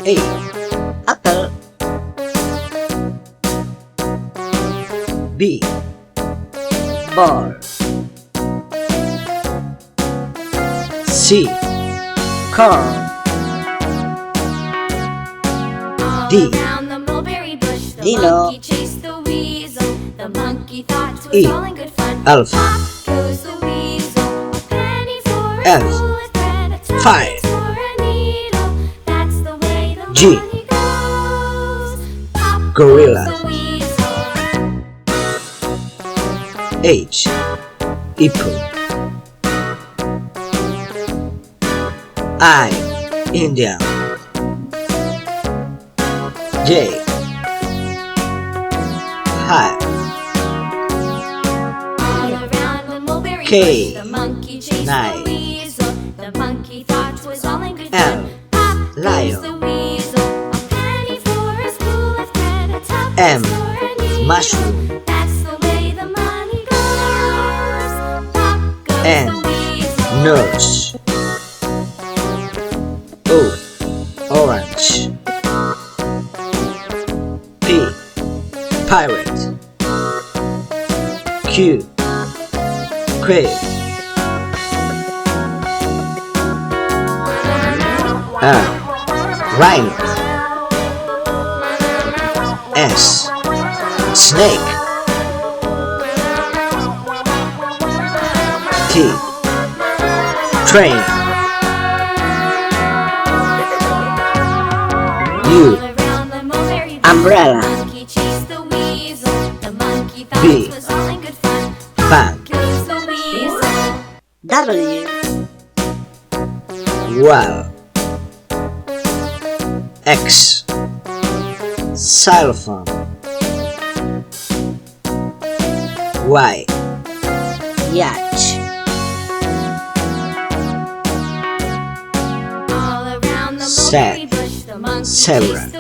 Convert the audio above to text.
A. Apple. B. Ball. C. Corn. D. Dino. E. Elephant. F. Fire. G. Gorilla. H. Hippo. I. India. J. Hive. K. Knife. L. Lion. M. Mushroom. N. Nurse. O. Orange. P. Pirate. Q. Crave. R. Rhino. S. Snake. T. Train. U. Umbrella. B. Bag. W. Well. X. Xylophone. Y. Yacht. Z. Zebra.